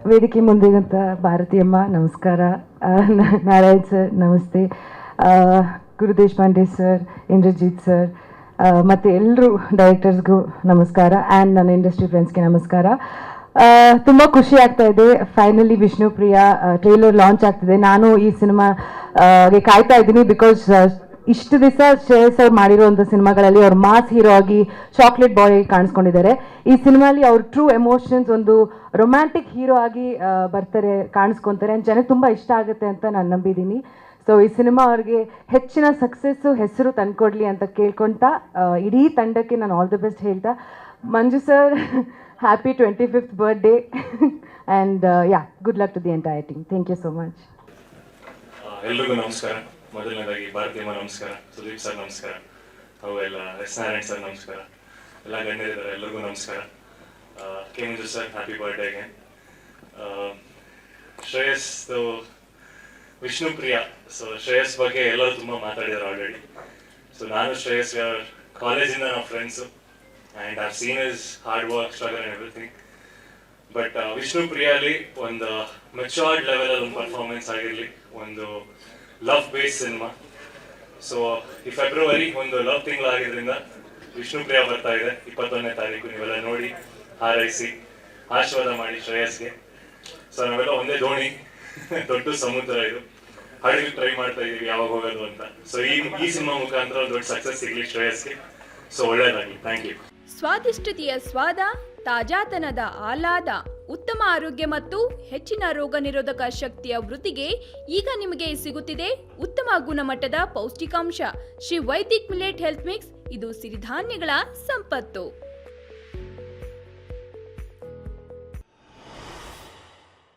ವೇದಿಕೆ ಮುಂದಿರುವಂಥ ಭಾರತೀಯಮ್ಮ ನಮಸ್ಕಾರ, ನಾರಾಯಣ್ ಸರ್ ನಮಸ್ತೆ, ಗುರು ದೇಶಪಾಂಡೆ ಸರ್, ಇಂದ್ರಜಿತ್ ಸರ್ ಮತ್ತು ಎಲ್ಲರೂ ಡೈರೆಕ್ಟರ್ಸ್ಗೂ ನಮಸ್ಕಾರ ಆ್ಯಂಡ್ ನನ್ನ ಇಂಡಸ್ಟ್ರಿ ಫ್ರೆಂಡ್ಸ್ಗೆ ನಮಸ್ಕಾರ. ತುಂಬ ಖುಷಿ ಆಗ್ತಾ ಇದೆ. ಫೈನಲಿ ವಿಷ್ಣುಪ್ರಿಯ ಟ್ರೇಲರ್ ಲಾಂಚ್ ಆಗ್ತಿದೆ. ನಾನು ಈ ಸಿನಿಮಾಗೆ ಕಾಯ್ತಾ ಇದ್ದೀನಿ ಬಿಕಾಸ್ ಇಷ್ಟು ದಿವಸ ಶ್ರೇಯಸ್ ಅವ್ರು ಮಾಡಿರೋಂಥ ಸಿನಿಮಾಗಳಲ್ಲಿ ಅವ್ರು ಮಾಸ್ ಹೀರೋ ಆಗಿ ಚಾಕ್ಲೇಟ್ ಬಾಯ್ ಕಾಣಿಸ್ಕೊಂಡಿದ್ದಾರೆ. ಈ ಸಿನಿಮಾಲಿ ಅವ್ರ ಟ್ರೂ ಎಮೋಷನ್ಸ್ ಒಂದು ರೊಮ್ಯಾಂಟಿಕ್ ಹೀರೋ ಆಗಿ ಬರ್ತಾರೆ, ಕಾಣಿಸ್ಕೊತಾರೆ ಆ್ಯಂಡ್ ಜನಕ್ಕೆ ತುಂಬ ಇಷ್ಟ ಆಗುತ್ತೆ ಅಂತ ನಾನು ನಂಬಿದ್ದೀನಿ. ಸೊ ಈ ಸಿನಿಮಾ ಅವ್ರಿಗೆ ಹೆಚ್ಚಿನ ಸಕ್ಸಸ್ಸು ಹೆಸರು ತಂದ್ಕೊಡ್ಲಿ ಅಂತ ಕೇಳ್ಕೊಳ್ತಾ ಇಡೀ ತಂಡಕ್ಕೆ ನಾನು ಆಲ್ ದಿ ಬೆಸ್ಟ್ ಹೇಳ್ತಾ, Manju sir happy 25th birthday and yeah good luck to the entire team. Thank you so much. ಎಲ್ರಿಗೂ ನಮಸ್ಕಾರ. ಮೊದಲನೇದಾಗಿ ಭಾರತೀಯಮ್ಮ ನಮಸ್ಕಾರ, ಸುದೀಪ್ ಸರ್ ನಮಸ್ಕಾರ, ಹಾಗೂ ಎಲ್ಲ ಎಸ್ ನಾರಾಯಣ್ ಸರ್ ನಮಸ್ಕಾರ, ಎಲ್ಲ ಗಣ್ಯರಿದ್ದಾರೆ ಎಲ್ಲರಿಗೂ ನಮಸ್ಕಾರ. ಕೆ ಮಂಜು ಸರ್ ಹ್ಯಾಪಿ ಬರ್ಡೇಗೆ. ಶ್ರೇಯಸ್ ವಿಷ್ಣುಪ್ರಿಯ. ಸೊ ಶ್ರೇಯಸ್ ಬಗ್ಗೆ ಎಲ್ಲರೂ ತುಂಬ ಮಾತಾಡಿದ್ದಾರೆ ಆಲ್ರೆಡಿ. ಸೊ ನಾನು ಶ್ರೇಯಸ್ ಕಾಲೇಜಿಂದ ನಾವು friends and are seen is hard work, struggle and everything. But ವಿಷ್ಣುಪ್ರಿಯಲ್ಲಿ ಒಂದು ಮೆಚೂರ್ಡ್ ಲೆವೆಲಲ್ಲಿ ಒಂದು ಪರ್ಫಾರ್ಮೆನ್ಸ್ ಆಗಿರಲಿ, ಒಂದು ಲವ್ ಬೇಸ್ ಸಿನಿಮಾ. ಸೊ ಈ ಫೆಬ್ರವರಿ ಒಂದು ಲವ್ ತಿಂಗಳಾಗಿದ್ದರಿಂದ ವಿಷ್ಣುಪ್ರಿಯ ಬರ್ತಾ ಇದೆ 21ನೇ ತಾರೀಕು. ನೀವೆಲ್ಲ ನೋಡಿ ಹಾರೈಸಿ ಆಶೀರ್ವಾದ ಮಾಡಿ ಶ್ರೇಯಸ್ಗೆ. ಸೊ ನಾವೆಲ್ಲ ಒಂದೇ ದೋಣಿ, ದೊಡ್ಡ ಸಮುದ್ರ ಇದು, ಹಡಗಿ ಟ್ರೈ ಮಾಡ್ತಾ ಇದೀವಿ ಯಾವಾಗ ಹೋಗೋದು ಅಂತ. ಸೊ ಈ ಸಿನಿಮಾ ಮುಖಾಂತರ ಒಂದು ದೊಡ್ಡ ಸಕ್ಸಸ್ ಸಿಗಲಿ ಶ್ರೇಯಸ್ಗೆ. ಸೊ ಒಳ್ಳೆಯದಾಗಲಿ. Thank you. ಸ್ವಾದಿಷ್ಟತೆಯ ಸ್ವಾದ, ತಾಜಾತನದ ಆಹ್ಲಾದ, ಉತ್ತಮ ಆರೋಗ್ಯ ಮತ್ತು ಹೆಚ್ಚಿನ ರೋಗ ನಿರೋಧಕ ಶಕ್ತಿಯ ವೃದ್ಧಿಗೆ ಈಗ ನಿಮಗೆ ಸಿಗುತ್ತಿದೆ ಉತ್ತಮ ಗುಣಮಟ್ಟದ ಪೌಷ್ಟಿಕಾಂಶ Shri Vaidik millet health mix. ಇದು ಸಿರಿಧಾನ್ಯಗಳ ಸಂಪತ್ತು.